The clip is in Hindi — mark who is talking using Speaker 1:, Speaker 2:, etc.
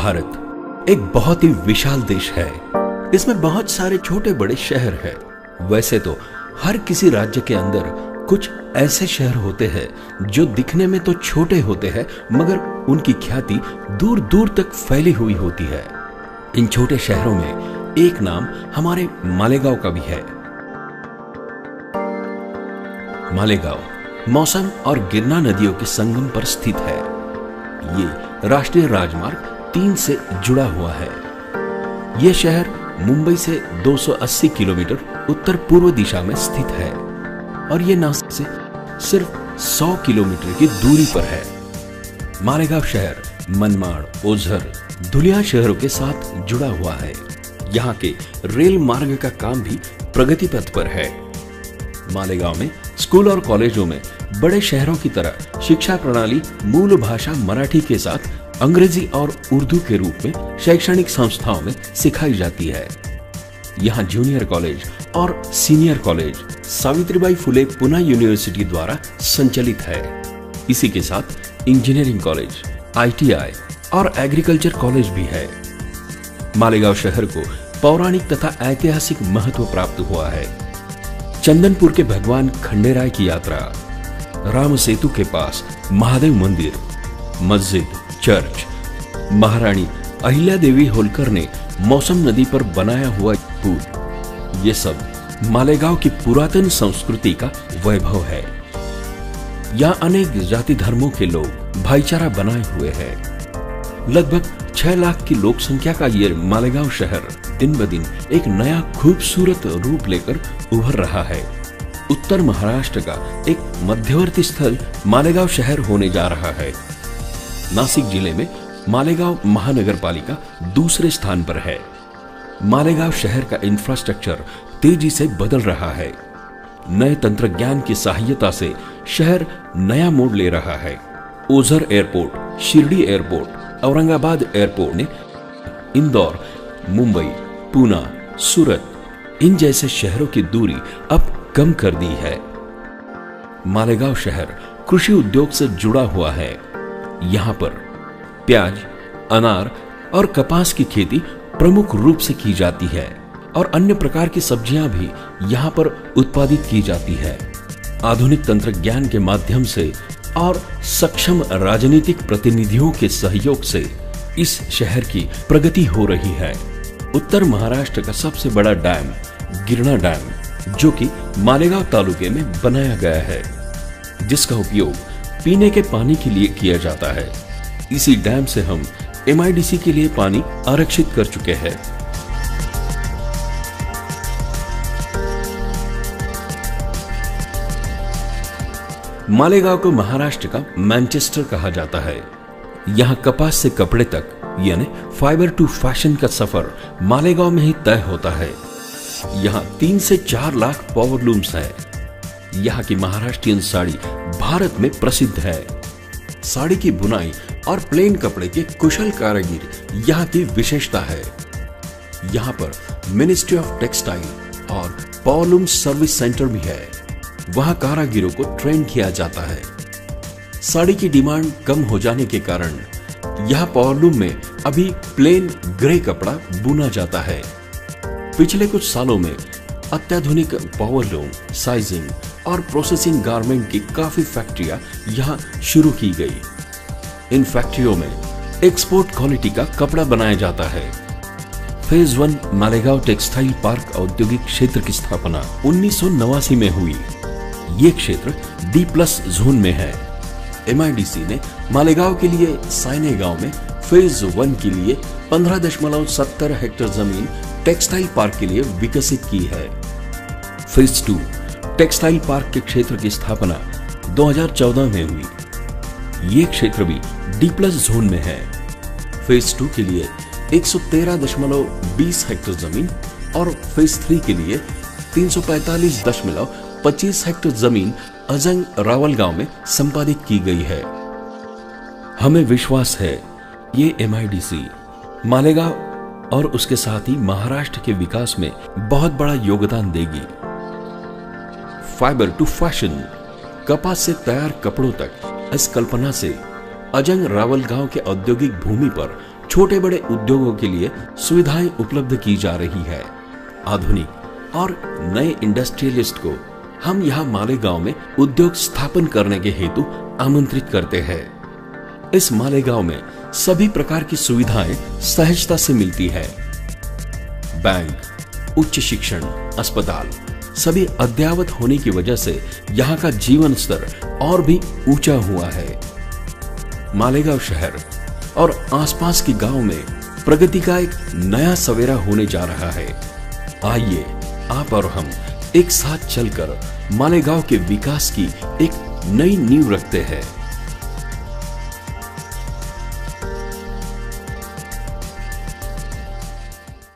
Speaker 1: भारत एक बहुत ही विशाल देश है। इसमें बहुत सारे छोटे बड़े शहर हैं। वैसे तो हर किसी राज्य के अंदर कुछ ऐसे शहर होते हैं जो दिखने में तो छोटे होते हैं मगर उनकी ख्याति दूर दूर तक फैली हुई होती है। इन छोटे शहरों में एक नाम हमारे मालेगांव का भी है। मालेगांव मौसम और गिरना नदियों के संगम पर स्थित है। ये राष्ट्रीय राजमार्ग 3 से जुड़ा हुआ है। यह शहर मुंबई से 280 किलोमीटर उत्तर पूर्व दिशा में स्थित है और यह नासिक से सिर्फ 100 किलोमीटर की दूरी पर है। मालेगांव शहर मनमाड़, ओझर, धुलिया शहरों के साथ जुड़ा हुआ है। यहाँ के रेल मार्ग का काम भी प्रगति पथ पर है। मालेगांव में स्कूल और कॉलेजों में बड़े शहरों की तरह शिक्षा प्रणाली मूल भाषा मराठी के साथ अंग्रेजी और उर्दू के रूप में शैक्षणिक संस्थाओं में सिखाई जाती है। यहाँ जूनियर कॉलेज और senior college Savitribai Phule Pune university द्वारा संचालित है। इसी के साथ इंजीनियरिंग कॉलेज, ITI और एग्रीकल्चर कॉलेज भी है। मालेगांव शहर को पौराणिक तथा ऐतिहासिक महत्व प्राप्त हुआ है। चंदनपुर के भगवान खंडेराय की यात्रा, राम सेतु के पास महादेव मंदिर, मस्जिद, चर्च, महारानी अहिल्या देवी होलकर ने मौसम नदी पर बनाया हुआ पुल, ये सब मालेगांव की पुरातन संस्कृति का वैभव है। यहाँ अनेक जाति धर्मों के लोग भाईचारा बनाए हुए हैं। लगभग 6 लाख की लोक संख्या का ये मालेगांव शहर दिन ब दिन एक नया खूबसूरत रूप लेकर उभर रहा है। उत्तर महाराष्ट्र का एक मध्यवर्ती स्थल मालेगांव शहर होने जा रहा है। नासिक जिले में मालेगांव महानगर पालिका दूसरे स्थान पर है। मालेगांव शहर का इंफ्रास्ट्रक्चर तेजी से बदल रहा है। नए तंत्रज्ञान की सहायता से शहर नया मोड़ ले रहा है। Ojhar airport, Shirdi airport, Aurangabad airport ने इंदौर, मुंबई, पुणे, सूरत इन जैसे शहरों की दूरी अब कम कर दी है। मालेगांव शहर कृषि उद्योग से जुड़ा हुआ है। यहाँ पर प्याज, अनार और कपास की खेती प्रमुख रूप से की जाती है और अन्य प्रकार की सब्जियां भी यहाँ पर उत्पादित की जाती है। आधुनिक तंत्रज्ञान के माध्यम से और सक्षम राजनीतिक प्रतिनिधियों के सहयोग से इस शहर की प्रगति हो रही है। उत्तर महाराष्ट्र का सबसे बड़ा डैम गिरना डैम, जो कि मालेगांव तालुके में बनाया गया है, जिसका उपयोग पीने के पानी के लिए किया जाता है। इसी डैम से हम MIDC के लिए पानी आरक्षित कर चुके हैं। मालेगांव को महाराष्ट्र का मैनचेस्टर कहा जाता है। यहाँ कपास से कपड़े तक यानी फाइबर टू फैशन का सफर मालेगांव में ही तय होता है। यहाँ 3 से 4 लाख पावरलूम्स है। यहाँ की महाराष्ट्रियन साड़ी भारत में प्रसिद्ध है। साड़ी की बुनाई और प्लेन कपड़े के कुशल कारीगर यहाँ की विशेषता है। यहाँ पर मिनिस्ट्री ऑफ टेक्सटाइल और पावरलूम सर्विस सेंटर भी है। वहाँ कारीगरों को ट्रेन किया जाता है। साड़ी की डिमांड कम हो जाने के कारण यहाँ पावरलूम में अभी प्लेन ग्रे कपड़ा बुना जाता है। पिछले कुछ सालों में अत्याधुनिक पावरलूम, साइजिंग और प्रोसेसिंग गारमेंट की काफी फैक्ट्रियां यहाँ शुरू की गई। इन फैक्ट्रियों में एक्सपोर्ट क्वालिटी का कपड़ा बनाया जाता है। फेज 1 मालेगांव टेक्सटाइल पार्क औद्योगिक क्षेत्र की स्थापना 1989 में हुई। ये क्षेत्र D+ जोन में है। MIDC ने मालेगांव के लिए साइने गांव में फेज 1 के लिए 15.70 हेक्टेयर जमीन टेक्सटाइल पार्क के लिए विकसित की है। फेज 2 टेक्सटाइल पार्क के क्षेत्र की स्थापना 2014 में हुई। ये क्षेत्र भी D+ जोन में है। फेज 2 के लिए 113.20 हेक्टेयर जमीन और फेज 3 के लिए 345.25 हेक्टेयर जमीन अजंग रावल गांव में संपादित की गई है। हमें विश्वास है ये MIDC मालेगांव और उसके साथ ही महाराष्ट्र के विकास में बहुत बड़ा योगदान देगी। फाइबर टू फैशन, कपास से तैयार कपड़ों तक, इस कल्पना से अजंग रावल गांव के औद्योगिक भूमि पर छोटे बड़े उद्योगों के लिए सुविधाएं उपलब्ध की जा रही है। आधुनिक और नए इंडस्ट्रियलिस्ट को हम यहाँ मालेगांव में उद्योग स्थापन करने के हेतु आमंत्रित करते हैं। इस मालेगांव में सभी प्रकार की सुविधाएं सहजता से मिलती है। बैंक, उच्च शिक्षण, अस्पताल सभी अद्ययावत होने की वजह से यहाँ का जीवन स्तर और भी ऊंचा हुआ है। मालेगांव शहर और आसपास के गांव में प्रगति का एक नया सवेरा होने जा रहा है। आइए आप और हम एक साथ चलकर मालेगांव के विकास की एक नई नींव रखते हैं।